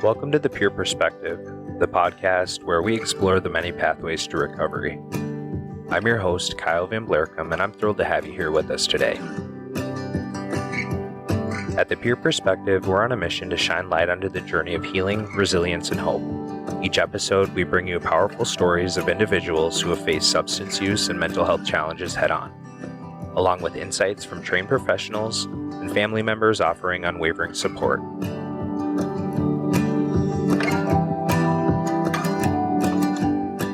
Welcome to The Pure Perspective, the podcast where we explore the many pathways to recovery. I'm your host, Kyle Van Blerkum, and I'm thrilled to have you here with us today. At The Pure Perspective, we're on a mission to shine light onto the journey of healing, resilience, and hope. Each episode, we bring you powerful stories of individuals who have faced substance use and mental health challenges head-on, along with insights from trained professionals and family members offering unwavering support.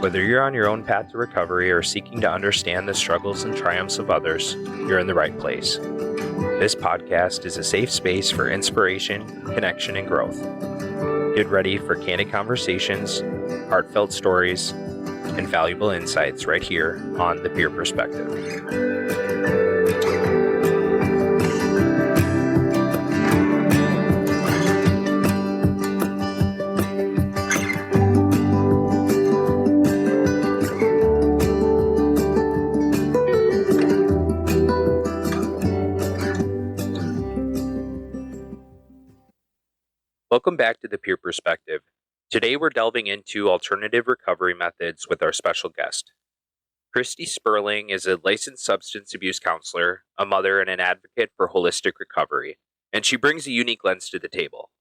Whether you're on your own path to recovery or seeking to understand the struggles and triumphs of others, you're in the right place. This podcast is a safe space for inspiration, connection, and growth. Get ready for candid conversations, heartfelt stories, and valuable insights right here on The Pure Perspective. Welcome back to The Pure Perspective. Today we're delving into alternative recovery methods with our special guest. Christy Sperling is a licensed substance abuse counselor, a mother, and an advocate for holistic recovery, and she brings a unique lens to the table.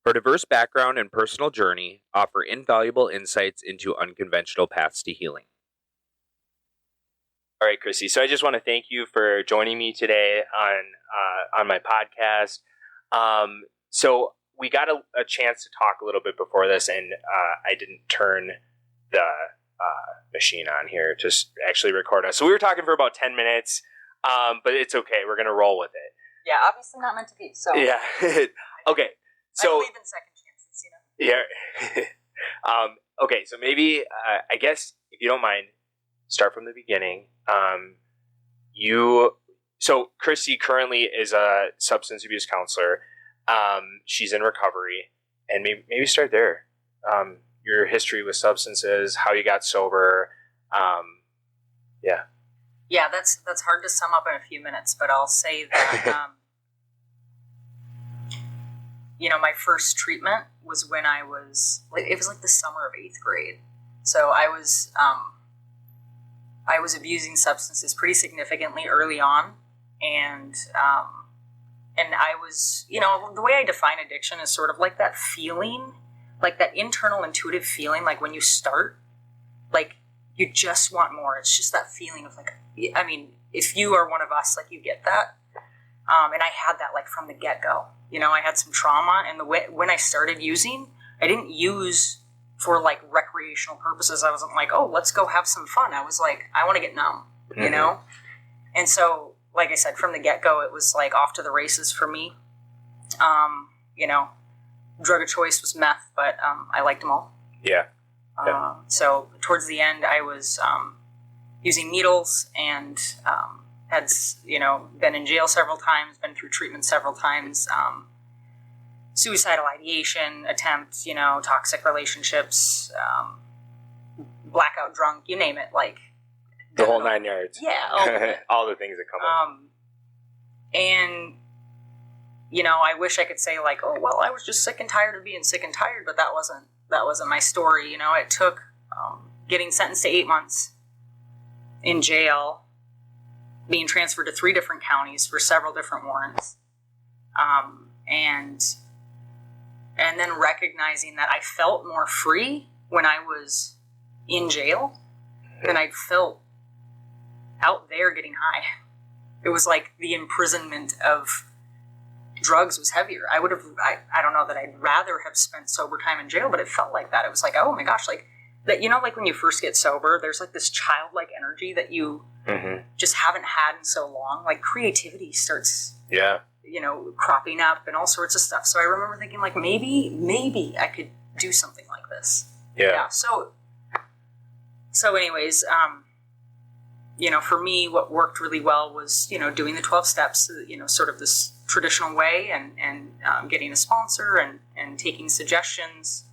Her diverse background and personal journey offer invaluable insights into unconventional paths to healing. All right, Christy, so I just want to thank you for joining me today on my podcast. So we got a chance to talk a little bit before this, and I didn't turn the machine on here to actually record us. So we were talking for about 10 minutes, but it's okay. We're going to roll with it. Yeah, obviously not meant to be. So yeah. Okay. So I believe in second chances, you know? Yeah. Okay, so maybe, I guess, if you don't mind, start from the beginning. So Christy currently is a substance abuse counselor. She's in recovery, and maybe start there. Your history with substances, how you got sober. Yeah, that's hard to sum up in a few minutes, but I'll say that, my first treatment was when it was like the summer of 8th grade. So I was abusing substances pretty significantly early on, and I was, the way I define addiction is sort of like that feeling, like that internal intuitive feeling, like when you start, like you just want more. It's just that feeling of like, I mean, if you are one of us, like you get that. And I had that like from the get-go. I had some trauma, and when I started using, I didn't use for like recreational purposes. I wasn't like, oh, let's go have some fun. I was like, I want to get numb, And so, like I said, from the get-go, it was like off to the races for me. Drug of choice was meth, but I liked them all. Yeah. So towards the end, I was using needles and had, been in jail several times, been through treatment several times, suicidal ideation attempt, toxic relationships, blackout drunk, you name it, like the whole 9 yards. Yeah. All the things that come up. And, I wish I could say like, oh, well, I was just sick and tired of being sick and tired, but that wasn't my story. It took getting sentenced to 8 months in jail, being transferred to 3 different counties for several different warrants. And then recognizing that I felt more free when I was in jail than I felt out there getting high. It was like the imprisonment of drugs was heavier. I don't know that I'd rather have spent sober time in jail, but it felt like that. It was like, oh my gosh, like that, like when you first get sober, there's like this childlike energy that you just haven't had in so long. Like creativity starts, cropping up and all sorts of stuff. So I remember thinking like, maybe I could do something like this. Yeah. So anyways, for me, what worked really well was, doing the 12 steps, sort of this traditional way and getting a sponsor and taking suggestions.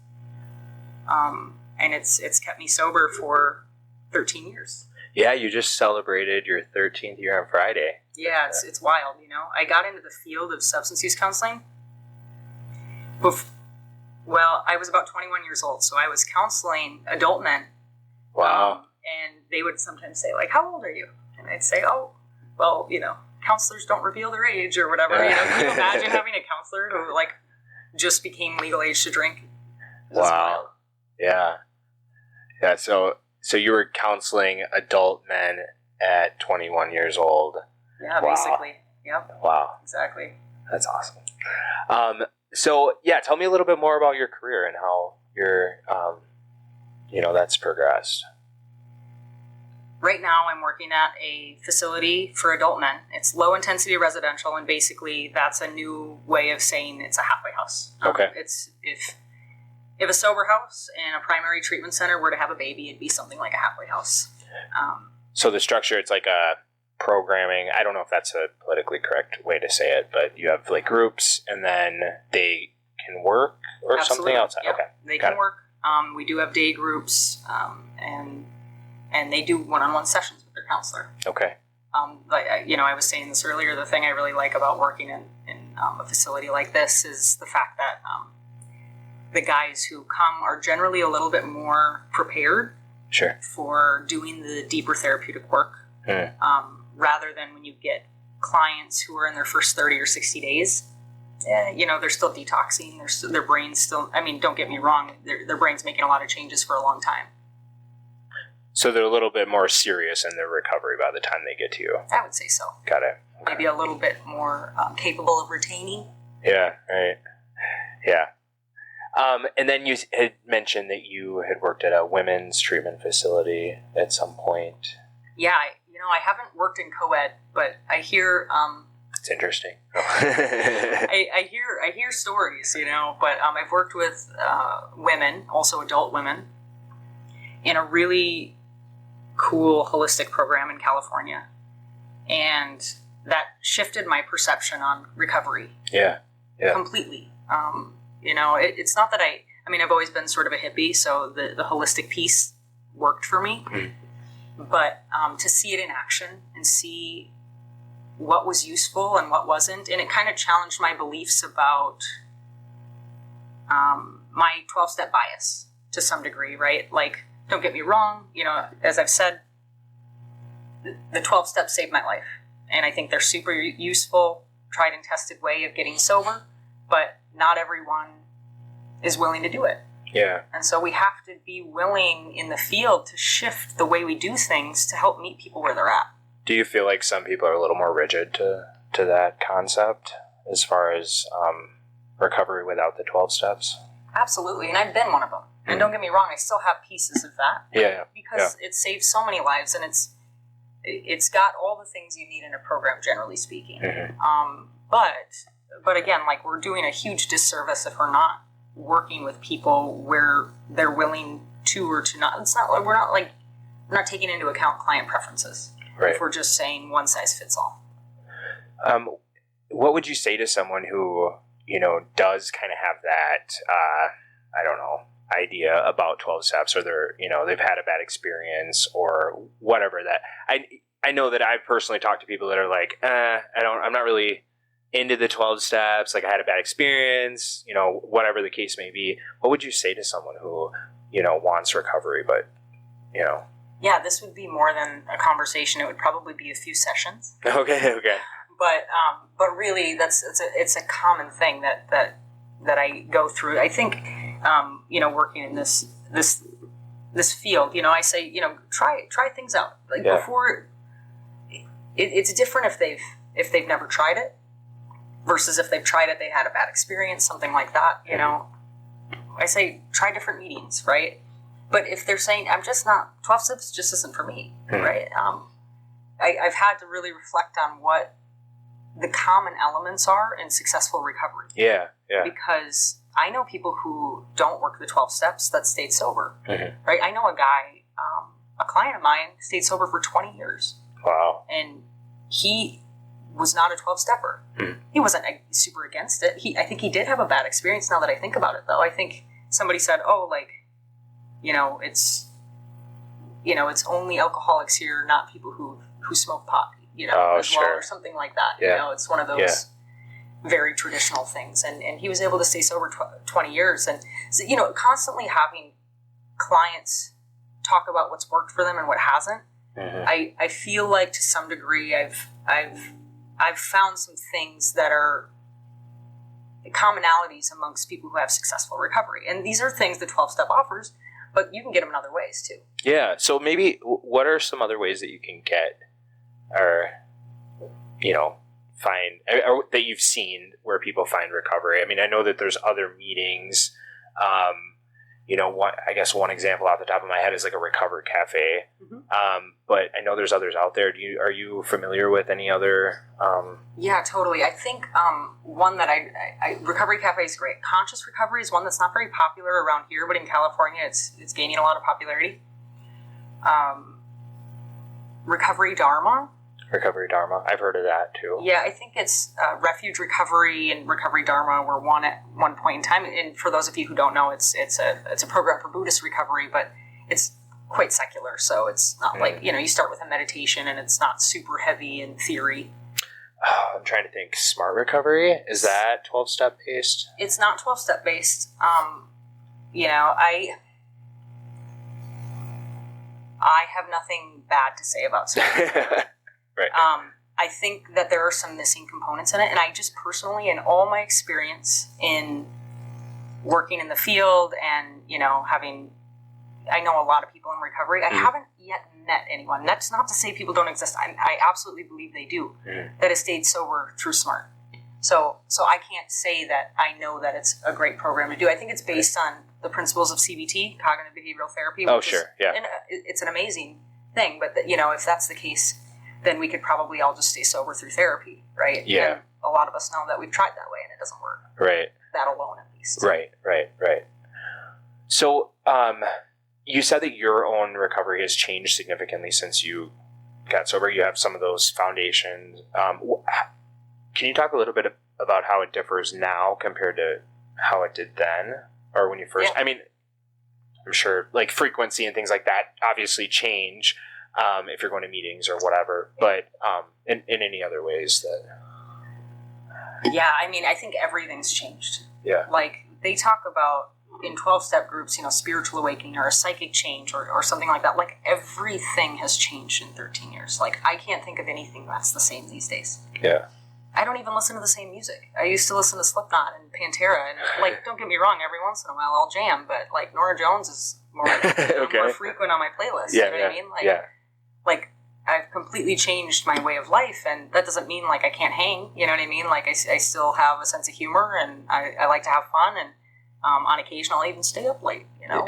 And it's kept me sober for 13 years. Yeah, you just celebrated your 13th year on Friday. Yeah, it's wild, I got into the field of substance use counseling Well, I was about 21 years old, so I was counseling adult men. Wow. And they would sometimes say, like, how old are you? And I'd say, oh, well, counselors don't reveal their age or whatever. Can you imagine having a counselor who, like, just became legal age to drink? Wow. Yeah. Yeah. So you were counseling adult men at 21 years old. Yeah, wow. Basically. Yep. Wow. Exactly. That's awesome. So yeah, tell me a little bit more about your career and how your, that's progressed. Right now, I'm working at a facility for adult men. It's low intensity residential, and basically, that's a new way of saying it's a halfway house. Okay. It's if a sober house and a primary treatment center were to have a baby, it'd be something like a halfway house. So the structure, it's like a programming. I don't know if that's a politically correct way to say it, but you have like groups, and then they can work or Absolutely. something outside. Yep. Okay, they can work. We do have day groups, and they do one-on-one sessions with their counselor. Okay. I was saying this earlier. The thing I really like about working in a facility like this is the fact that the guys who come are generally a little bit more prepared. Sure. For doing the deeper therapeutic work, rather than when you get clients who are in their first 30 or 60 days. They're still detoxing. Their brain's still. I mean, don't get me wrong. Their brain's making a lot of changes for a long time. So they're a little bit more serious in their recovery by the time they get to you. I would say so. Got it. Okay. Maybe a little bit more capable of retaining. Yeah. Right. Yeah. And then you had mentioned that you had worked at a women's treatment facility at some point. Yeah, I haven't worked in co-ed, but I hear. It's interesting. I hear stories, but I've worked with women, also adult women, in a really cool holistic program in California, and that shifted my perception on recovery. Yeah. Completely. It's not that I've always been sort of a hippie, so the holistic piece worked for me. But to see it in action and see what was useful and what wasn't, and it kind of challenged my beliefs about my 12-step bias to some degree, right? Like, don't get me wrong, as I've said, the 12 steps saved my life. And I think they're super useful, tried and tested way of getting sober, but not everyone is willing to do it. Yeah. And so we have to be willing in the field to shift the way we do things to help meet people where they're at. Do you feel like some people are a little more rigid to that concept as far as recovery without the 12 steps? Absolutely, and I've been one of them. And don't get me wrong, I still have pieces of that. Yeah. Because it saves so many lives, and it's got all the things you need in a program, generally speaking. But again, like, we're doing a huge disservice if we're not working with people where they're willing to or to not. It's not like we're not taking into account client preferences. Right. If we're just saying one size fits all. What would you say to someone who, does kind of have that, idea about 12 steps, or they've had a bad experience or whatever that I know that I've personally talked to people that are like, I'm not really into the 12 steps. Like, I had a bad experience, whatever the case may be. What would you say to someone who, wants recovery, but, Yeah, this would be more than a conversation. It would probably be a few sessions. Okay. But really, it's a common thing that I go through. I think, working in this field, I say, try things out. Like, before, it's different if they've never tried it versus if they've tried it, they had a bad experience, something like that. I say try different meetings, right? But if they're saying, I'm just not, 12 steps just isn't for me, right? I've had to really reflect on what the common elements are in successful recovery. Yeah. Because I know people who don't work the 12 steps that stayed sober, right? I know a guy, a client of mine, stayed sober for 20 years. Wow. And he was not a 12-stepper. He wasn't super against it. I think he did have a bad experience, now that I think about it, though. I think somebody said, it's only alcoholics here, not people who smoke pot, as well, or something like that. Yeah. It's one of those very traditional things. And he was able to stay sober 20 years. And, so, constantly having clients talk about what's worked for them and what hasn't. Mm-hmm. I feel like to some degree I've found some things that are commonalities amongst people who have successful recovery. And these are things the 12-step offers, but you can get them in other ways too. Yeah. So maybe what are some other ways that you can get or, find or that you've seen where people find recovery? I mean, I know that there's other meetings. One example off the top of my head is like a recovery cafe. Mm-hmm. But I know there's others out there. Are you familiar with any other? Yeah, totally. I think one that I recovery cafe is great. Conscious recovery is one that's not very popular around here, but in California, it's gaining a lot of popularity. Recovery Dharma. Recovery Dharma. I've heard of that too. Yeah, I think it's Refuge Recovery and Recovery Dharma were one at one point in time. And for those of you who don't know, it's a program for Buddhist recovery, but it's quite secular. So it's not like, you start with a meditation and it's not super heavy in theory. Oh, I'm trying to think. Smart Recovery? Is that 12-step based? It's not 12-step based. I have nothing bad to say about Smart Recovery. Right. I think that there are some missing components in it, and I just personally, in all my experience in working in the field and, I know a lot of people in recovery, I haven't yet met anyone. That's not to say people don't exist. I absolutely believe they do, that has stayed sober through SMART. So I can't say that I know that it's a great program to do. I think it's based on the principles of CBT, cognitive behavioral therapy. Oh, sure, yeah. And it's an amazing thing, but, if that's the case, then we could probably all just stay sober through therapy, right? Yeah. And a lot of us know that we've tried that way and it doesn't work. Right. That alone, at least. Right. So, you said that your own recovery has changed significantly since you got sober. You have some of those foundations. Can you talk a little bit about how it differs now compared to how it did then? Or when you first... Yeah. I mean, I'm sure, like, frequency and things like that obviously change if you're going to meetings or whatever, but in any other ways that... Yeah, I mean, I think everything's changed. Yeah. Like, they talk about, in 12-step groups, spiritual awakening or a psychic change or something like that. Like, everything has changed in 13 years. Like, I can't think of anything that's the same these days. Yeah. I don't even listen to the same music. I used to listen to Slipknot and Pantera, and, like, don't get me wrong, every once in a while I'll jam, but, like, Norah Jones is more, more frequent on my playlist. Yeah, you know what I mean? Like, like, I've completely changed my way of life, and that doesn't mean, like, I can't hang, you know what I mean? Like, I still have a sense of humor, and I like to have fun, and on occasion I'll even stay up late, but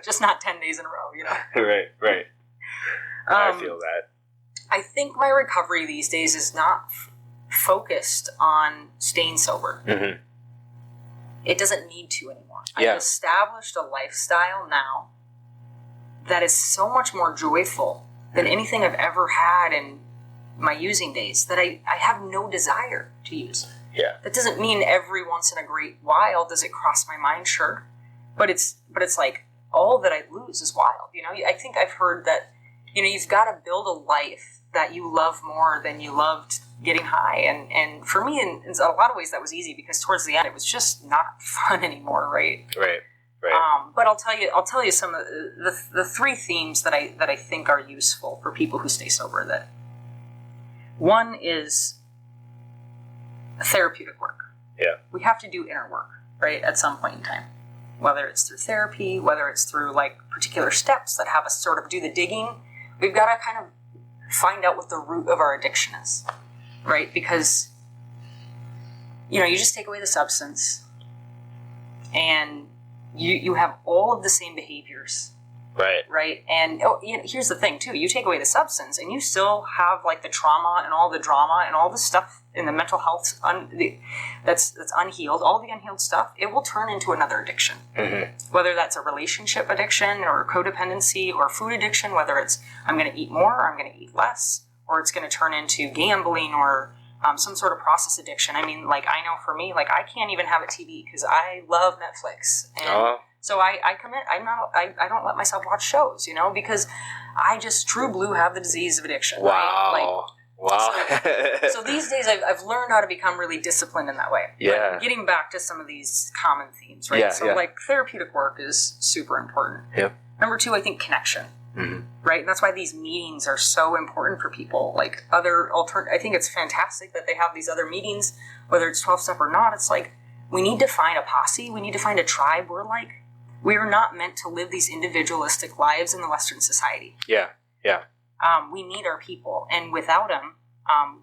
just not 10 days in a row, Right. I feel that. I think my recovery these days is not focused on staying sober. Mm-hmm. It doesn't need to anymore. Yeah. I've established a lifestyle now that is so much more joyful than anything I've ever had in my using days that I have no desire to use. Yeah. That doesn't mean every once in a great while does it cross my mind, sure. But it's like all that I lose is wild. I think I've heard that, you've got to build a life that you love more than you loved getting high. And for me, in a lot of ways, that was easy because towards the end, it was just not fun anymore, right? Right. But I'll tell you some of the three themes that I think are useful for people who stay sober. That one is therapeutic work. Yeah. We have to do inner work, right? At some point in time, whether it's through therapy, whether it's through like particular steps that have us sort of do the digging, we've got to kind of find out what the root of our addiction is, right? Because, you just take away the substance and you have all of the same behaviors. Right. And here's the thing too, you take away the substance and you still have like the trauma and all the drama and all the stuff in the mental health that's unhealed, all the unhealed stuff, it will turn into another addiction. Mm-hmm. Whether that's a relationship addiction or codependency or food addiction, whether it's I'm going to eat more or I'm going to eat less, or it's going to turn into gambling or some sort of process addiction. I mean, like, I know for me, like, I can't even have a TV because I love Netflix. And so I commit, I don't let myself watch shows, because I just true blue have the disease of addiction. Wow. Right? Wow. So these days I've learned how to become really disciplined in that way. Yeah. Like getting back to some of these common themes, right? Yeah, So like therapeutic work is super important. Yep. Number 2, I think connection. Mm-hmm. Right? And that's why these meetings are so important for people. Like I think it's fantastic that they have these other meetings, whether it's 12-step or not. It's like, we need to find a posse. We need to find a tribe. We are not meant to live these individualistic lives in the Western society. Yeah. Yeah. We need our people. And without them,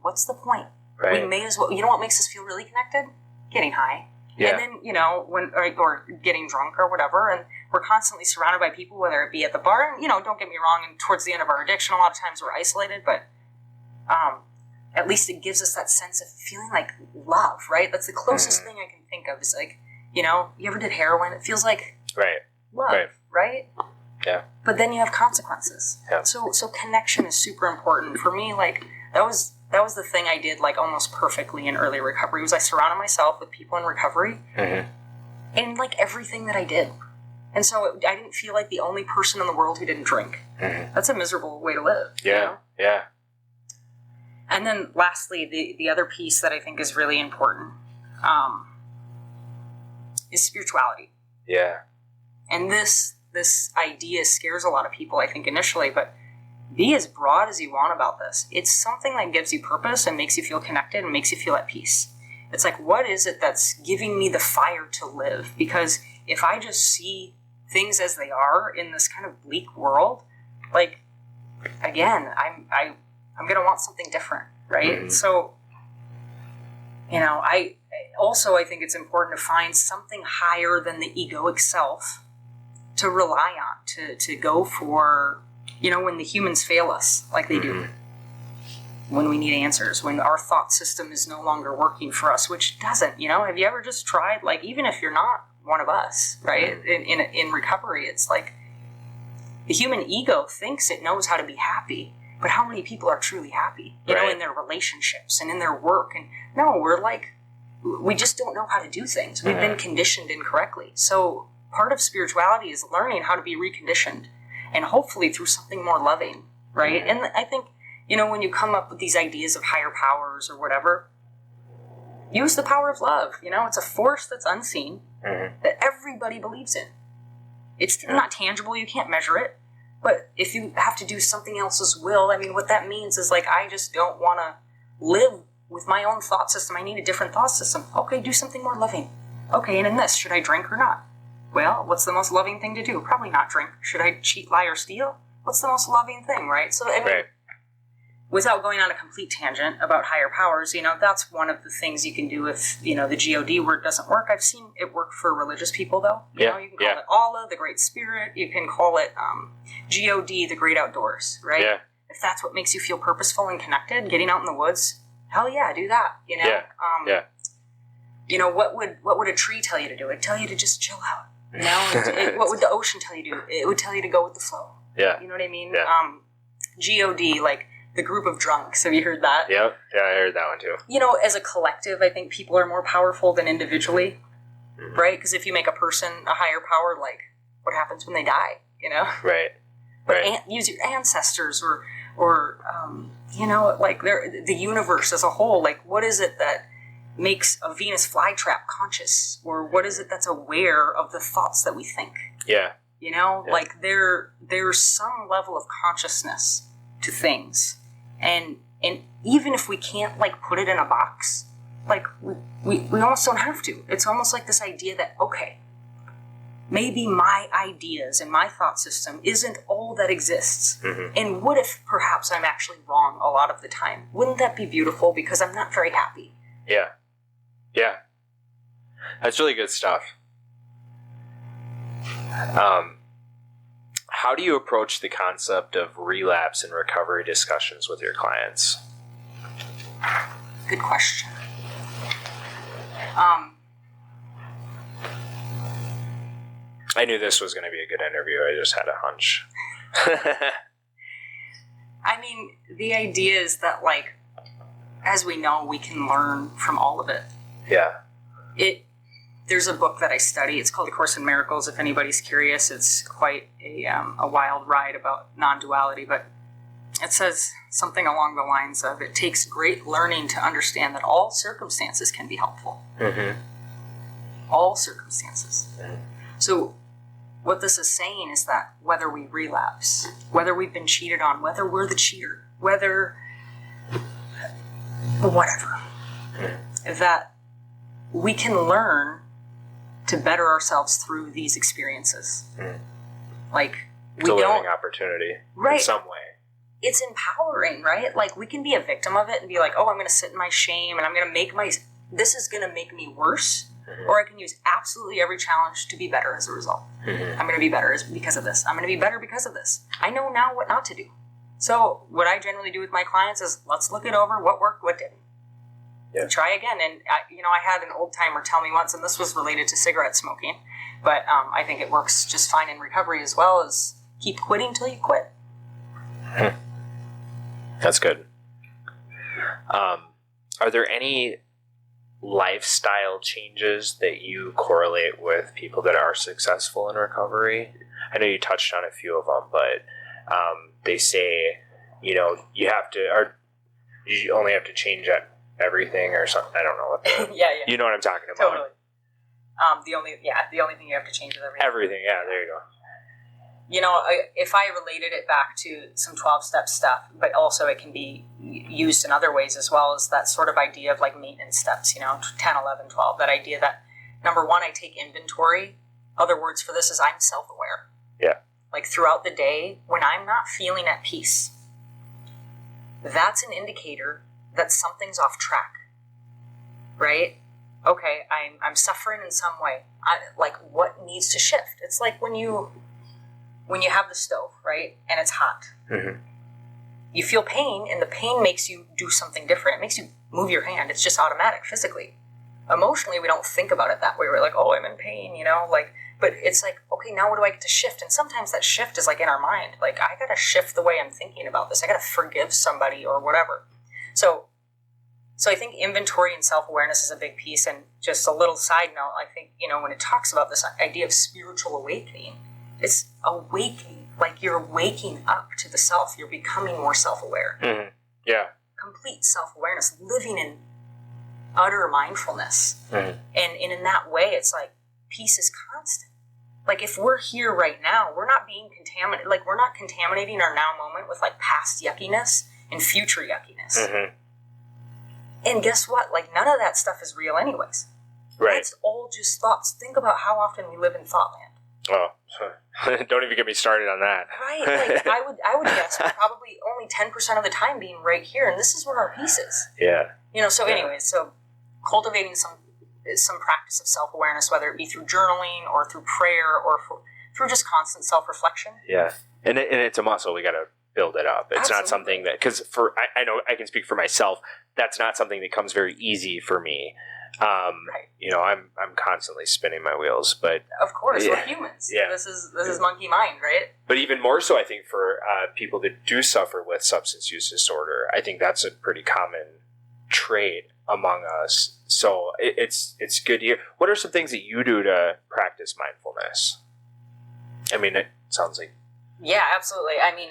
what's the point? Right. We may as well, you know what makes us feel really connected? Getting high. Yeah. And then, or getting drunk or whatever. And we're constantly surrounded by people, whether it be at the bar. And, don't get me wrong, and towards the end of our addiction, a lot of times we're isolated, but at least it gives us that sense of feeling like love, right? That's the closest thing I can think of is like, you ever did heroin? It feels like love, right? Yeah. But then you have consequences. Yeah. So connection is super important. For me, like, that was the thing I did like almost perfectly in early recovery, was I surrounded myself with people in recovery in like everything that I did. And so I didn't feel like the only person in the world who didn't drink. That's a miserable way to live. Yeah. Yeah. And then lastly, the other piece that I think is really important is spirituality. Yeah. And this idea scares a lot of people, I think, initially, but be as broad as you want about this. It's something that gives you purpose and makes you feel connected and makes you feel at peace. It's like, what is it that's giving me the fire to live? Because if I just see things as they are in this kind of bleak world, like, again, I'm going to want something different, right? So, I think it's important to find something higher than the egoic self to rely on, to go for, when the humans fail us, like they do, when we need answers, when our thought system is no longer working for us, which doesn't, have you ever just tried, like, even if you're not one of us, right, in recovery, it's like the human ego thinks it knows how to be happy, but how many people are truly happy, in their relationships and in their work? And no, we're like, we just don't know how to do things. We've been conditioned incorrectly. So part of spirituality is learning how to be reconditioned, and hopefully through something more loving, right? And I think, when you come up with these ideas of higher powers or whatever, use the power of love. It's a force that's unseen that everybody believes in. It's not tangible. You can't measure it. But if you have to do something else's will, what that means is like, I just don't want to live with my own thought system. I need a different thought system. Okay, do something more loving. Okay, and in this, should I drink or not? Well, what's the most loving thing to do? Probably not drink. Should I cheat, lie, or steal? What's the most loving thing, right? So, without going on a complete tangent about higher powers, that's one of the things you can do if, the GOD word doesn't work. I've seen it work for religious people, though. You can call it Allah, the Great Spirit. You can call it GOD, the Great Outdoors, right? Yeah. If that's what makes you feel purposeful and connected, getting out in the woods, hell yeah, do that, What would a tree tell you to do? It'd tell you to just chill out. What would the ocean tell you to do? It would tell you to go with the flow. Yeah. You know what I mean? Yeah. GOD, like the group of drunks. Have you heard that? Yep. Yeah, I heard that one too. As a collective, I think people are more powerful than individually, right? Because if you make a person a higher power, like, what happens when they die, Right. But use your ancestors or like the universe as a whole. Like, what is it that makes a Venus flytrap conscious? Or what is it that's aware of the thoughts that we think? Yeah. Like there's some level of consciousness to things. And even if we can't, like, put it in a box, like, we almost don't have to. It's almost like this idea that, okay, maybe my ideas and my thought system isn't all that exists. And what if perhaps I'm actually wrong a lot of the time? Wouldn't that be beautiful? Because I'm not very happy. Yeah. Yeah. That's really good stuff. How do you approach the concept of relapse and recovery discussions with your clients? Good question. I knew this was going to be a good interview. I just had a hunch. The idea is that, like, as we know, we can learn from all of it. Yeah. There's a book that I study. It's called A Course in Miracles. If anybody's curious, it's quite a wild ride about non-duality. But It says something along the lines of, it takes great learning to understand that all circumstances can be helpful. Mm-hmm. All circumstances. Mm-hmm. So what this is saying is that whether we relapse, whether we've been cheated on, whether we're the cheater, whether whatever, that we can learn to better ourselves through these experiences. Like, It's a learning opportunity in some way. It's empowering, right? Like, we can be a victim of it and be like, oh, I'm going to sit in my shame and I'm going to make this is going to make me worse. Or I can use absolutely every challenge to be better as a result. I'm going to be better because of this. I'm going to be better because of this. I know now what not to do. So what I generally do with my clients is, let's look it over. What worked, what didn't. Yeah. Try again. And, I had an old timer tell me once, and this was related to cigarette smoking, but I think it works just fine in recovery as well, as keep quitting till you quit. That's good. Are there any lifestyle changes that you correlate with people that are successful in recovery? I know you touched on a few of them, but they say, you have to, or you only have to change everything or something. I don't know what Yeah. You know what I'm talking about. Totally. The only thing you have to change is everything. Everything, yeah, there you go. If I related it back to some 12-step stuff, but also it can be used in other ways as well, as that sort of idea of like maintenance steps, 10, 11, 12, that idea that, number one, I take inventory. Other words for this is I'm self-aware. Yeah. Like throughout the day, when I'm not feeling at peace, that's an indicator that something's off track, right? Okay, I'm suffering in some way. Like, what needs to shift? It's like when you have the stove, right, and it's hot. Mm-hmm. You feel pain, and the pain makes you do something different. It makes you move your hand. It's just automatic physically. Emotionally, we don't think about it that way. We're like, oh, I'm in pain, but it's like, okay, now what do I get to shift? And sometimes that shift is like in our mind. Like, I got to shift the way I'm thinking about this. I got to forgive somebody or whatever. So I think inventory and self-awareness is a big piece. And just a little side note, I think, when it talks about this idea of spiritual awakening, it's awakening, like you're waking up to the self. You're becoming more self-aware. Mm-hmm. Yeah. Complete self-awareness, living in utter mindfulness. Mm-hmm. And in that way, it's like peace is constant. Like, if we're here right now, we're not being contaminated. Like, we're not contaminating our now moment with like past yuckiness and future yuckiness. Mm-hmm. And guess what? Like, none of that stuff is real anyways. Right. It's all just thoughts. Think about how often we live in thought land. Oh, don't even get me started on that. Right. Like, I would guess we're probably only 10% of the time being right here, and this is where our peace is. Yeah. So anyways, so cultivating some practice of self-awareness, whether it be through journaling or through prayer or through just constant self-reflection. Yeah. And it's a muscle. We got to build it up. It's Absolutely. not something that, because I know I can speak for myself. That's not something that comes very easy for me. Right. I'm constantly spinning my wheels, but Of course, yeah. we're humans. Yeah. This is monkey mind, right? But even more so, I think for people that do suffer with substance use disorder, I think that's a pretty common trait among us. So it's good to hear. What are some things that you do to practice mindfulness? I mean, it sounds like... Yeah, absolutely. I mean,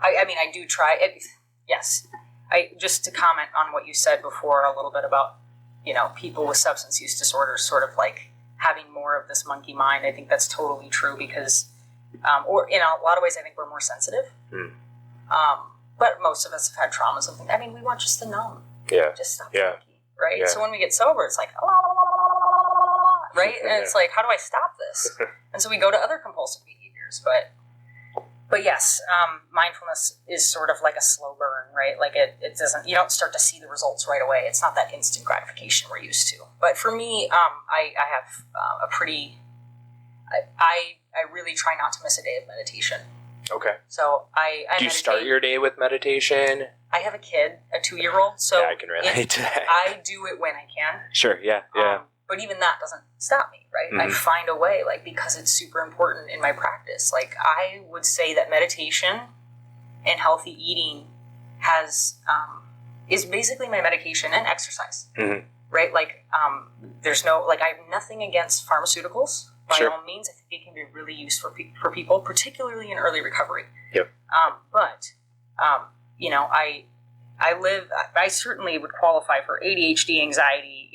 I do try it. Yes. Just to comment on what you said before a little bit about, people with substance use disorders sort of like having more of this monkey mind. I think that's totally true because, or in a lot of ways, I think we're more sensitive. But most of us have had traumas and things. I mean, we want just to numb. Yeah. Just stop Yeah. thinking, right? Yeah. So when we get sober, it's like, right? And it's like, how do I stop this? And so we go to other compulsive behaviors. But yes, mindfulness is sort of like a slow burn, right? Like it doesn't, you don't start to see the results right away. It's not that instant gratification we're used to. But for me, I have a pretty, I really try not to miss a day of meditation. Okay. So I Do you meditate. start your day with meditation? I have a kid, a 2-year-old, so Yeah, I can relate to that. I do it when I can. Sure, yeah. But even that doesn't stop me, right? I find a way, like, because it's super important in my practice. Like, I would say that meditation and healthy eating is basically my medication and exercise, right? Like, there's no, like, I have nothing against pharmaceuticals. By Sure. all means, I think it can be really useful for people, particularly in early recovery. Yep. But You know, I certainly would qualify for ADHD, anxiety,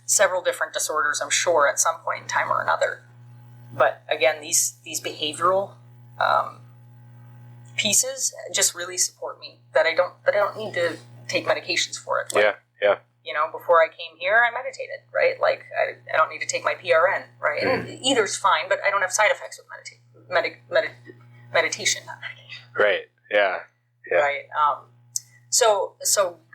several different disorders, I'm sure, at some point in time or another. But again, these behavioral pieces just really support me, that I don't need to take medications for it. Like, yeah. Before I came here, I meditated, right? Like, I don't need to take my PRN, right? And either's fine, but I don't have side effects with meditation. Not medication. Right. Yeah. Right. So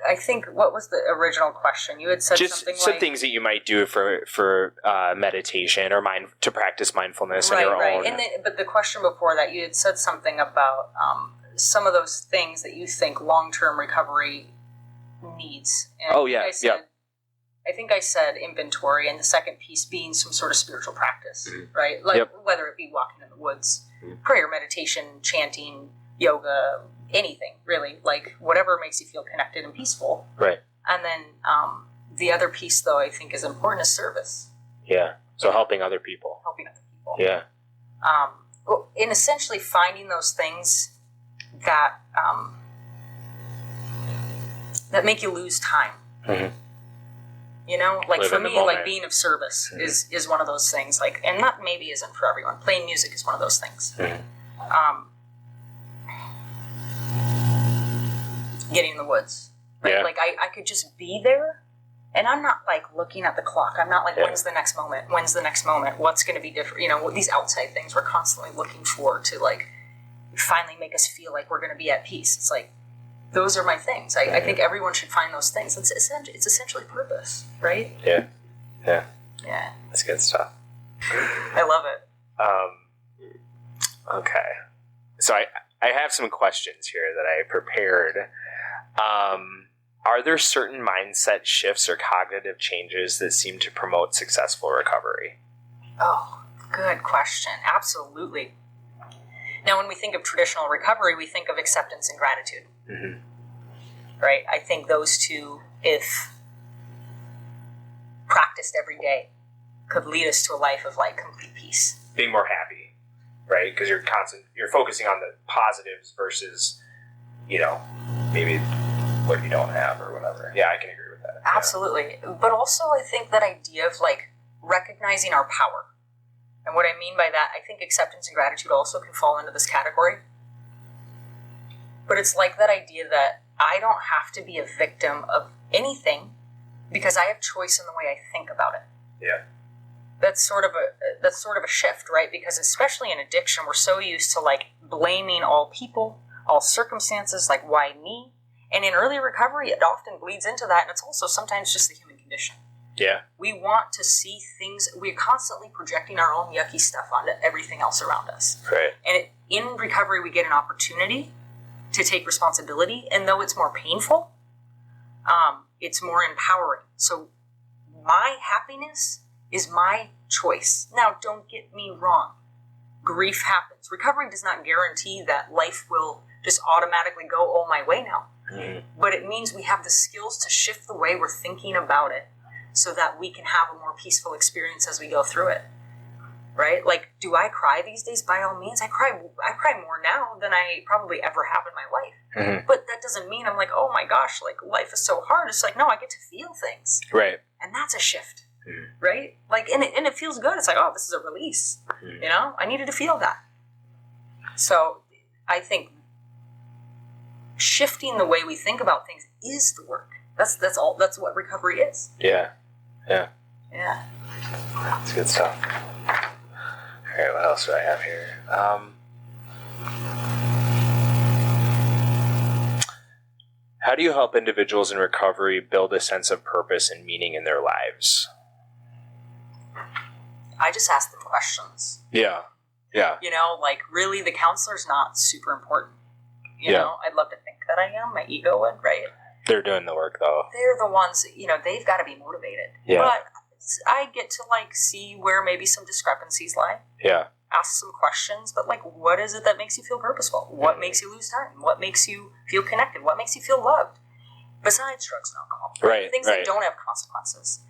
I think, what was the original question? You had said just something some like, things that you might do for meditation or to practice mindfulness on your own. And but the question before that, you had said something about some of those things that you think long-term recovery needs. And I think I said inventory, and the second piece being some sort of spiritual practice, right? Like whether it be walking in the woods, prayer, meditation, chanting, yoga, anything really, like whatever makes you feel connected and peaceful. Right. And then the other piece, though, I think is important, is service. Yeah. So helping other people. Yeah. In essentially finding those things that that make you lose time. Mm-hmm. Like Live for in the me, moment. like being of service is one of those things. Like, and that maybe isn't for everyone. Playing music is one of those things. Getting in the woods, right? Yeah. Like I could just be there, and I'm not like looking at the clock. I'm not like, when's the next moment? When's the next moment? What's going to be different? These outside things we're constantly looking for to like finally make us feel like we're going to be at peace. It's like, those are my things. I think everyone should find those things. It's essentially purpose, right? Yeah. That's good stuff. I love it. Okay. So I have some questions here that I prepared. Are there certain mindset shifts or cognitive changes that seem to promote successful recovery? Oh, good question. Absolutely. Now, when we think of traditional recovery, we think of acceptance and gratitude. Mm-hmm. Right? I think those two, if practiced every day, could lead us to a life of like complete peace. Being more happy, right? Because you're focusing on the positives versus, maybe what you don't have or whatever. Yeah, I can agree with that. Absolutely. Yeah. But also, I think that idea of like recognizing our power. And what I mean by that, I think acceptance and gratitude also can fall into this category. But it's like that idea that I don't have to be a victim of anything because I have choice in the way I think about it. Yeah. That's sort of a shift, right? Because especially in addiction, we're so used to like blaming all people, all circumstances, like why me? And in early recovery, it often bleeds into that, and it's also sometimes just the human condition. Yeah. We want to see things, we're constantly projecting our own yucky stuff onto everything else around us. Right. And in recovery, we get an opportunity to take responsibility, and though it's more painful, it's more empowering. So my happiness is my choice. Now, don't get me wrong. Grief happens. Recovery does not guarantee that life will just automatically go all my way now. Mm-hmm. But it means we have the skills to shift the way we're thinking about it so that we can have a more peaceful experience as we go through it. Right? Like, do I cry these days? By all means. I cry more now than I probably ever have in my life. Mm-hmm. But that doesn't mean I'm like, oh my gosh, like life is so hard. It's like, no, I get to feel things. Right. And that's a shift. Mm-hmm. Right? Like, and it feels good. It's like, oh, this is a release. Mm-hmm. I needed to feel that. So I think shifting the way we think about things is the work. That's all. That's what recovery is. Yeah. That's good stuff. All right, what else do I have here? How do you help individuals in recovery build a sense of purpose and meaning in their lives? I just ask them questions. Yeah. Like really the counselor's not super important. You know, I'd love to think that I am. My ego would, right? They're doing the work, though. They're the ones, they've got to be motivated. Yeah. But I get to, see where maybe some discrepancies lie. Yeah. Ask some questions, but, what is it that makes you feel purposeful? What makes you lose time? What makes you feel connected? What makes you feel loved? Besides drugs and alcohol. Right, Things that don't have consequences.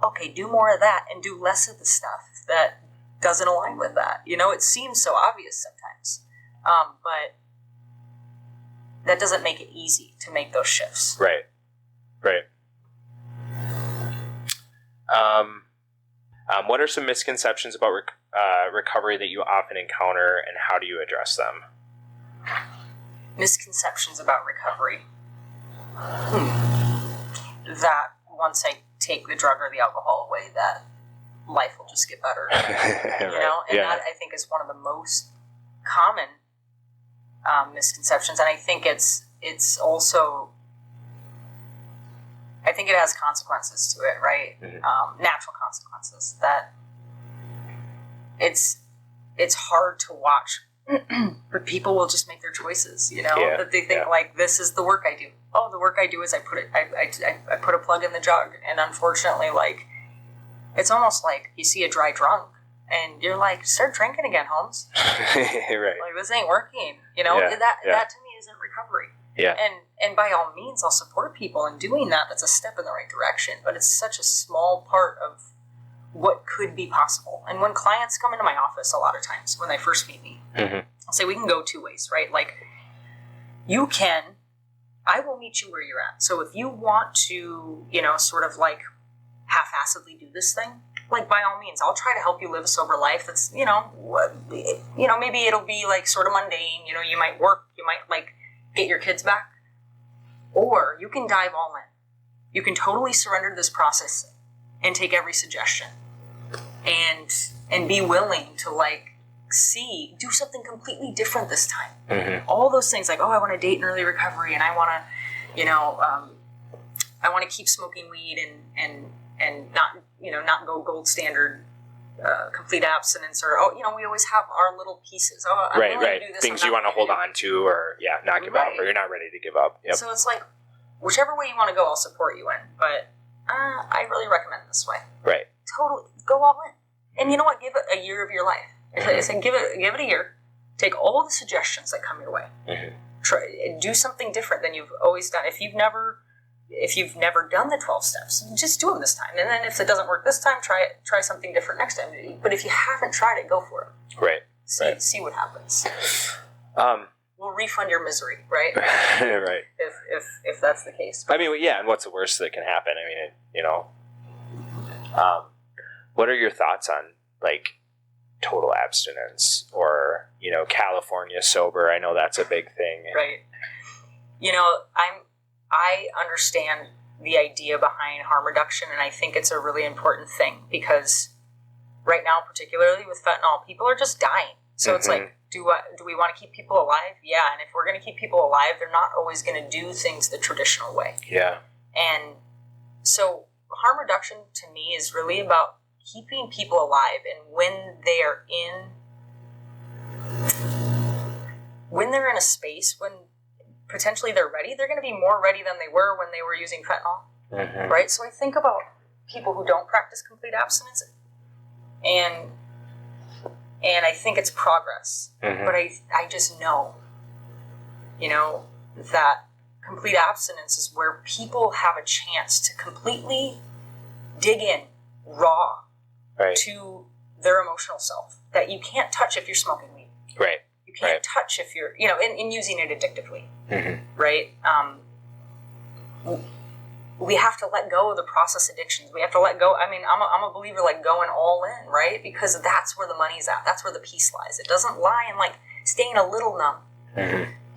Okay, do more of that and do less of the stuff that doesn't align with that. It seems so obvious sometimes. But that doesn't make it easy to make those shifts. Right. What are some misconceptions about recovery that you often encounter, and how do you address them? Misconceptions about recovery. That once I take the drug or the alcohol away, that life will just get better. You know? And that, I think, is one of the most common misconceptions. And I think it's also, I think it has consequences to it, right? Natural consequences. That it's hard to watch, but people will just make their choices, you know? That they think, like, this is the work I do. Oh, the work I do is I put a plug in the jug. And unfortunately, like, it's almost like you see a dry drunk and you're like, start drinking again, Holmes. Right. Like, this ain't working. You know, that to me isn't recovery. Yeah. And by all means, I'll support people in doing that. That's a step in the right direction. But it's such a small part of what could be possible. And when clients come into my office, a lot of times when they first meet me, I'll say we can go two ways, right? Like, I will meet you where you're at. So if you want to, you know, sort of like half-assedly do this thing, like, by all means, I'll try to help you live a sober life. That's, you know, maybe it'll be like sort of mundane. You know, you might work, you might like get your kids back, or you can dive all in. You can totally surrender to this process and take every suggestion, and be willing to, like, do something completely different this time. All those things, like, oh, I want to date in early recovery, and I want to, you know, I want to keep smoking weed and not go gold standard complete abstinence, or, oh, you know, we always have our little pieces. Oh, I'm willing to do this, things you want to hold on to, or not give up, or you're not ready to give up. Yep. So it's like, whichever way you want to go, I'll support you in, but I really recommend this way. Right. Totally go all in. And you know what? Give it a year of your life. I said, give it a year. Take all the suggestions that come your way. Try do something different than you've always done. If you've never done the 12 steps, just do them this time. And then if it doesn't work this time, try something different next time. But if you haven't tried it, go for it. Right. See what happens. We'll refund your misery, right? Right. If that's the case. I mean, yeah. And what's the worst that can happen? I mean, you know. What are your thoughts on, like, total abstinence, or, you know, California sober? I know that's a big thing. Right. You know, I understand the idea behind harm reduction, and I think it's a really important thing, because right now, particularly with fentanyl, people are just dying. So it's like, do we want to keep people alive? Yeah, and if we're going to keep people alive, they're not always going to do things the traditional way. Yeah. And so harm reduction to me is really about keeping people alive, and when they're in a space when potentially they're ready, they're going to be more ready than they were when they were using fentanyl, right? So I think about people who don't practice complete abstinence, and I think it's progress, but I just know, you know, that complete abstinence is where people have a chance to completely dig in raw to their emotional self that you can't touch if you're smoking weed. Right. You can't touch if you're, you know, in using it addictively. Right? We have to let go of the process addictions. We have to let go. I mean, I'm a believer, like, going all in, right? Because that's where the money's at. That's where the peace lies. It doesn't lie in, like, staying a little numb.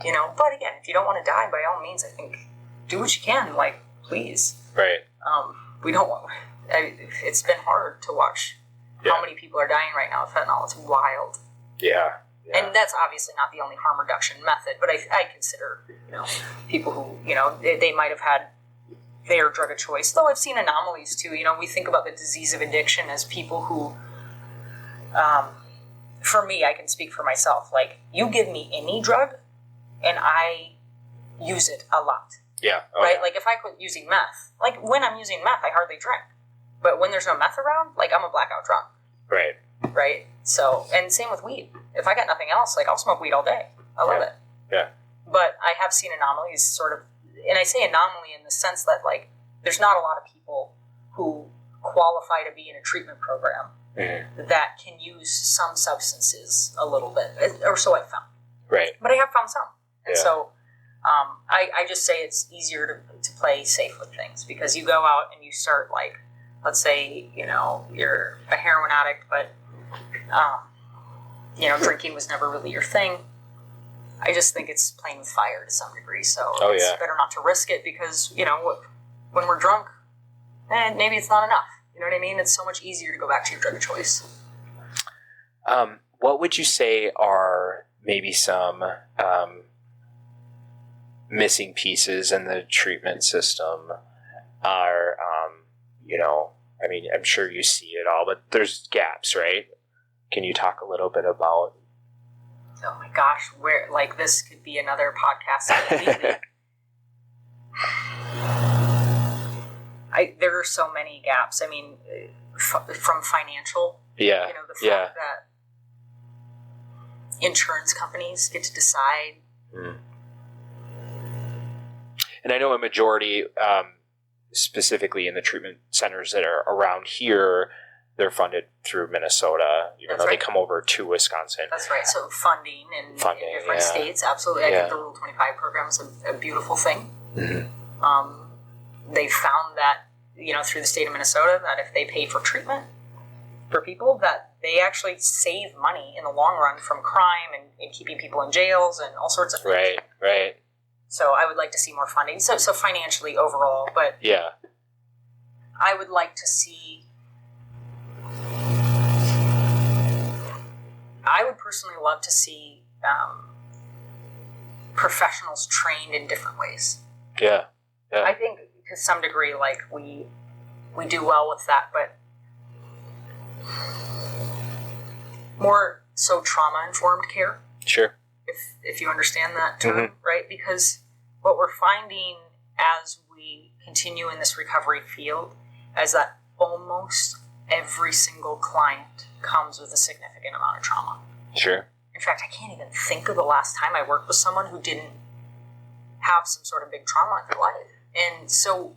You know, but again, if you don't want to die, by all means, I think do what you can. Like, please. Right. We don't want. It's been hard to watch how many people are dying right now with fentanyl. It's wild. Yeah. And that's obviously not the only harm reduction method, but I consider, you know, people who, you know, they might have had their drug of choice. Though I've seen anomalies too. You know, we think about the disease of addiction as people who, for me, I can speak for myself. Like, you give me any drug, and I use it a lot. Yeah. Right? Like, if I quit using meth, like, when I'm using meth, I hardly drink. But when there's no meth around, like, I'm a blackout drunk. Right. Right? So, and same with weed. If I got nothing else, like, I'll smoke weed all day. I love it. Yeah. But I have seen anomalies, sort of, and I say anomaly in the sense that, like, there's not a lot of people who qualify to be in a treatment program that can use some substances a little bit, or so I've found. Right. But I have found some. And Yeah. so I just say it's easier to play safe with things, because you go out and you start, like, let's say, you're a heroin addict, but, drinking was never really your thing. I just think it's playing with fire to some degree. So it's better not to risk it, because, when we're drunk, maybe it's not enough. You know what I mean? It's so much easier to go back to your drug of choice. What would you say are maybe some missing pieces in the treatment system? I'm sure you see it all, but there's gaps, right? Can you talk a little bit about? Oh my gosh, this could be another podcast completely. There are so many gaps. I mean, from financial, the fact that insurance companies get to decide. Mm. And I know a majority, specifically in the treatment centers that are around here, they're funded through Minnesota, even though they come over to Wisconsin. That's right. So funding in different states, absolutely. I think the Rule 25 program is a beautiful thing. Mm-hmm. They found that, through the state of Minnesota, that if they pay for treatment for people, that they actually save money in the long run from crime and keeping people in jails and all sorts of things. Right. So I would like to see more funding. So financially overall, but I would like to see. I would personally love to see professionals trained in different ways. Yeah. I think to some degree, we do well with that, but more so trauma-informed care. Sure. If you understand that term, right? Because what we're finding as we continue in this recovery field is that almost every single client comes with a significant amount of trauma. Sure. In fact, I can't even think of the last time I worked with someone who didn't have some sort of big trauma in their life. And so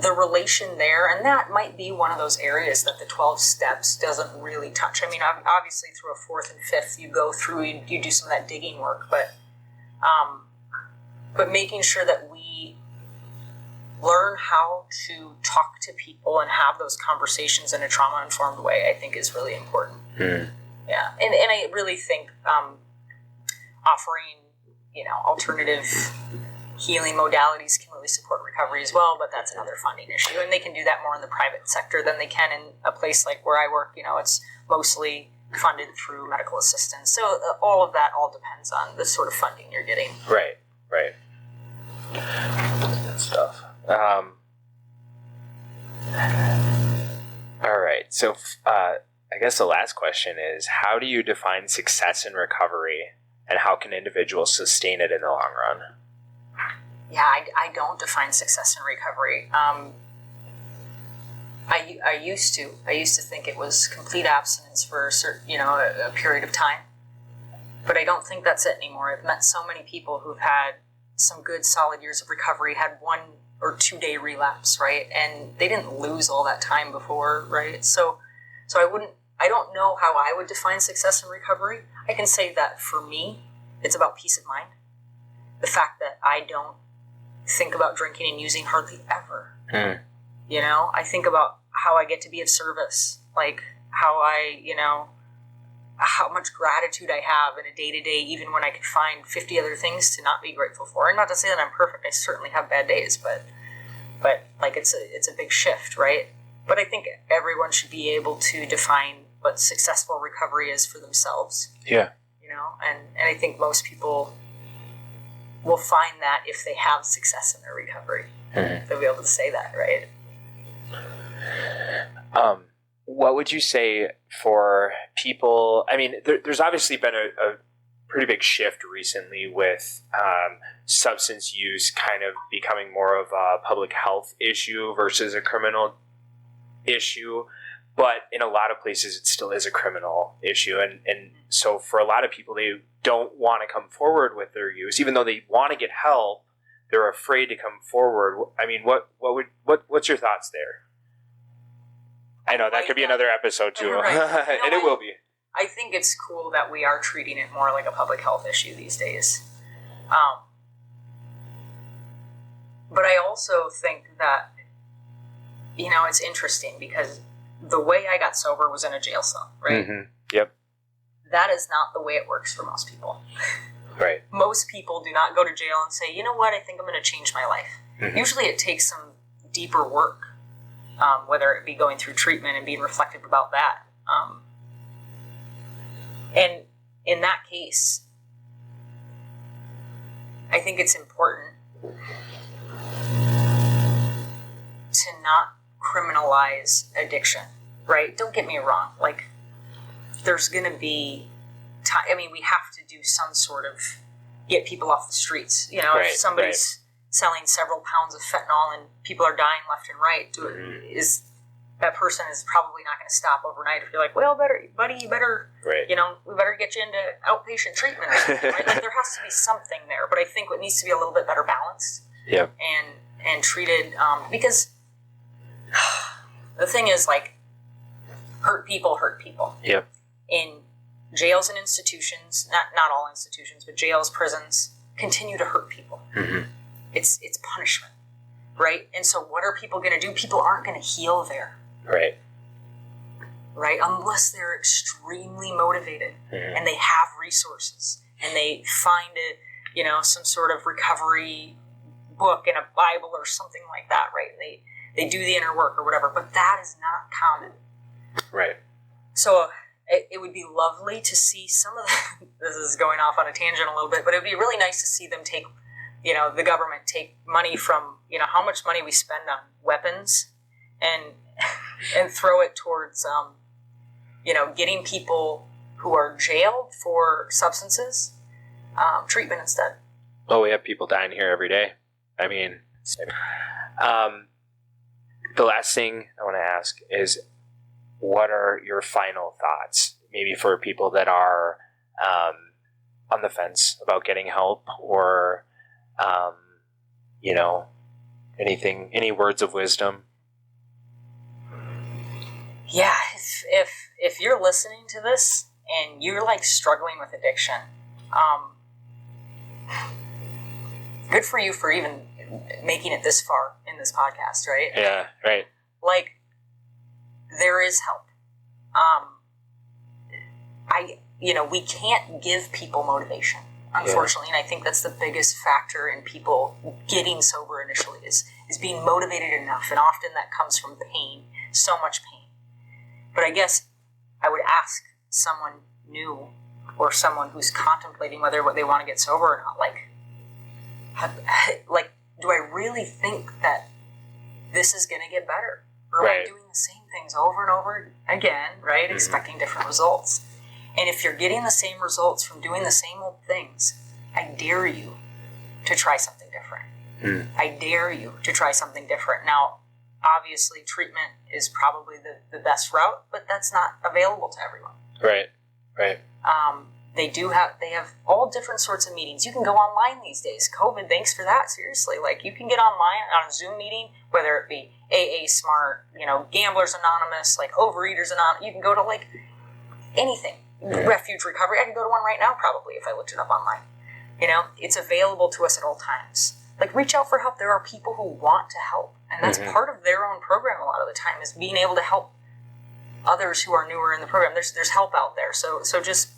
the relation there, and that might be one of those areas that the 12 steps doesn't really touch. I mean, obviously through a fourth and fifth, you go through, you do some of that digging work, but making sure that we learn how to talk to people and have those conversations in a trauma-informed way, I think is really important. Yeah, and I really think offering, alternative healing modalities can really support recovery as well, but that's another funding issue, and they can do that more in the private sector than they can in a place like where I work. It's mostly funded through medical assistance, so all of that all depends on the sort of funding you're getting. Right. Good stuff. All right, so I guess the last question is, how do you define success in recovery, and how can individuals sustain it in the long run? Yeah, I don't define success in recovery. I used to think it was complete abstinence for a certain, a period of time, but I don't think that's it anymore. I've met so many people who've had some good solid years of recovery, had 1 or 2 day relapse, right? And they didn't lose all that time before, right? So I don't know how I would define success in recovery. I can say that for me, it's about peace of mind. The fact that I don't think about drinking and using hardly ever. I think about how I get to be of service, like how how much gratitude I have in a day-to-day, even when I could find 50 other things to not be grateful for. And not to say that I'm perfect. I certainly have bad days, but it's a big shift, right? But I think everyone should be able to define what successful recovery is for themselves. Yeah. And I think most people will find that if they have success in their recovery. They'll be able to say that, right? What would you say for people? I mean, there's obviously been a pretty big shift recently with substance use kind of becoming more of a public health issue versus a criminal issue. But in a lot of places, it still is a criminal issue. And so for a lot of people, they don't want to come forward with their use. Even though they want to get help, they're afraid to come forward. I mean, what's your thoughts there? I know that could be another episode too, right. and it will be. I think it's cool that we are treating it more like a public health issue these days. But I also think that, it's interesting because the way I got sober was in a jail cell, right? Mm-hmm. Yep. That is not the way it works for most people. Right. Most people do not go to jail and say, you know what, I think I'm going to change my life. Mm-hmm. Usually it takes some deeper work, whether it be going through treatment and being reflective about that. And in that case, I think it's important to not criminalize addiction, right? Don't get me wrong. Like, there's going to be time. I mean, we have to do some sort of get people off the streets. If somebody's selling several pounds of fentanyl and people are dying left and right, that person is probably not going to stop overnight. If you're like, well, buddy, you better, we better get you into outpatient treatment or something, right? Like, there has to be something there. But I think it needs to be a little bit better balanced. Yep. And treated, because the thing is, like, hurt people hurt people. Yep. In jails and institutions, not all institutions, but jails, prisons, continue to hurt people. Mm-hmm. It's punishment, right? And so what are people going to do? People aren't going to heal there. Right? Unless they're extremely motivated and they have resources and they find some sort of recovery book in a Bible or something like that, right? They do the inner work or whatever, but that is not common. Right. So it would be lovely to see some of the, this is going off on a tangent a little bit, but it would be really nice to see them take, the government take money from, how much money we spend on weapons and throw it towards, getting people who are jailed for substances treatment instead. Oh, we have people dying here every day. I mean, the last thing I want to ask is, what are your final thoughts, maybe for people that are on the fence about getting help, or anything, any words of wisdom? Yeah, if you're listening to this and you're like struggling with addiction, good for you for even making it this far in this podcast, right? Yeah, right. Like, there is help. We can't give people motivation, unfortunately, and I think that's the biggest factor in people getting sober initially is being motivated enough, and often that comes from pain, so much pain. But I guess I would ask someone new or someone who's contemplating whether they want to get sober or not, do I really think that this is going to get better? Or am I doing the same things over and over again, right? Mm-hmm. Expecting different results. And if you're getting the same results from doing the same old things, I dare you to try something different. Mm. I dare you to try something different. Now, obviously, treatment is probably the best route, but that's not available to everyone. Right. They have all different sorts of meetings. You can go online these days. COVID, thanks for that, seriously. Like, you can get online on a Zoom meeting, whether it be AA Smart, Gamblers Anonymous, like Overeaters Anonymous. You can go to, like, anything. Refuge Recovery. I can go to one right now, probably, if I looked it up online. It's available to us at all times. Like, reach out for help. There are people who want to help. And that's part of their own program a lot of the time, is being able to help others who are newer in the program. There's help out there. So just,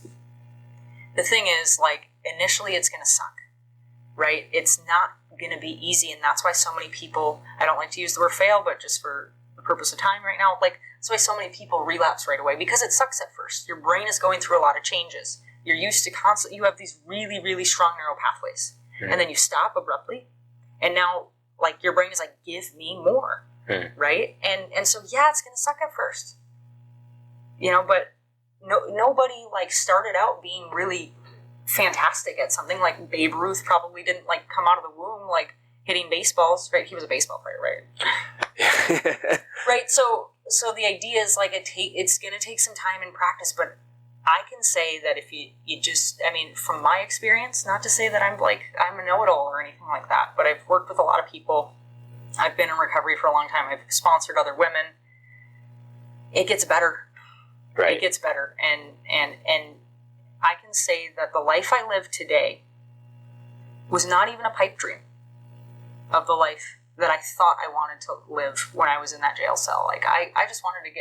the thing is, like, initially it's going to suck, right? It's not going to be easy, and that's why so many people, I don't like to use the word fail, but just for the purpose of time right now, like, that's why so many people relapse right away, because it sucks at first. Your brain is going through a lot of changes. You're used to you have these really, really strong neural pathways, and then you stop abruptly, and now, like, your brain is like, give me more, right? And so, yeah, it's going to suck at first, but nobody, like, started out being really fantastic at something. Like, Babe Ruth probably didn't, like, come out of the womb, like, hitting baseballs, right? He was a baseball player, right? Right, so the idea is, like, it's going to take some time and practice, but I can say that if you just, from my experience, not to say that I'm a know-it-all or anything like that, but I've worked with a lot of people. I've been in recovery for a long time. I've sponsored other women. It gets better. Right. It gets better. And I can say that the life I live today was not even a pipe dream of the life that I thought I wanted to live when I was in that jail cell. Like, I just wanted to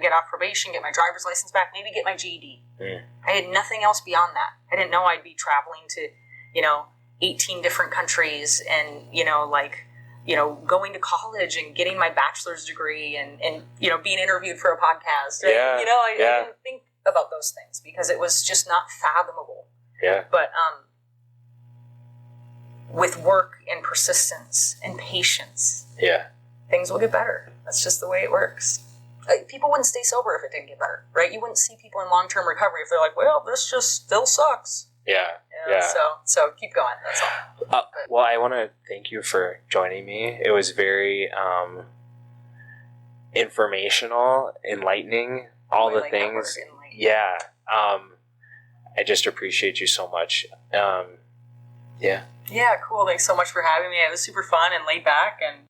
get off probation, get my driver's license back, maybe get my GED. I had nothing else beyond that. I didn't know I'd be traveling to, 18 different countries and, going to college and getting my bachelor's degree and being interviewed for a podcast. Right? Yeah. I didn't think about those things because it was just not fathomable. Yeah. But with work and persistence and patience, things will get better. That's just the way it works. People wouldn't stay sober if it didn't get better, right? You wouldn't see people in long-term recovery if they're like, well, this just still sucks. So keep going. That's all. Well, I want to thank you for joining me. It was very informational, enlightening, all the things. Yeah. I just appreciate you so much. Yeah, cool. Thanks so much for having me. It was super fun and laid back. And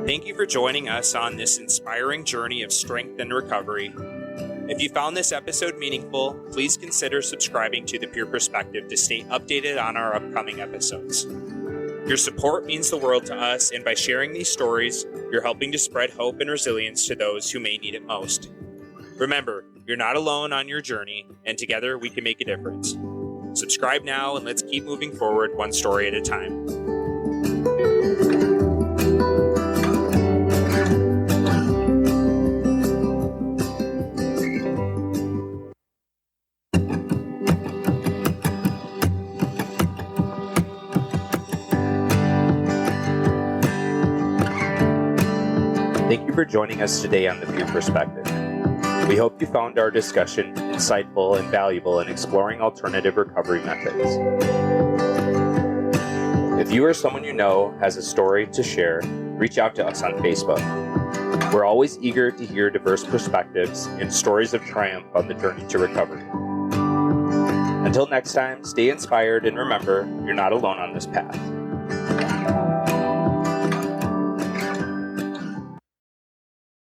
Thank you for joining us on this inspiring journey of strength and recovery. If you found this episode meaningful, please consider subscribing to The Pure Perspective to stay updated on our upcoming episodes. Your support means the world to us, and by sharing these stories, you're helping to spread hope and resilience to those who may need it most. Remember, you're not alone on your journey, and together we can make a difference. Subscribe now, and let's keep moving forward one story at a time. Thank you for joining us today on The Pure Perspective. We hope you found our discussion insightful and valuable in exploring alternative recovery methods. If you or someone you know has a story to share, reach out to us on Facebook. We're always eager to hear diverse perspectives and stories of triumph on the journey to recovery. Until next time, stay inspired and remember, you're not alone on this path.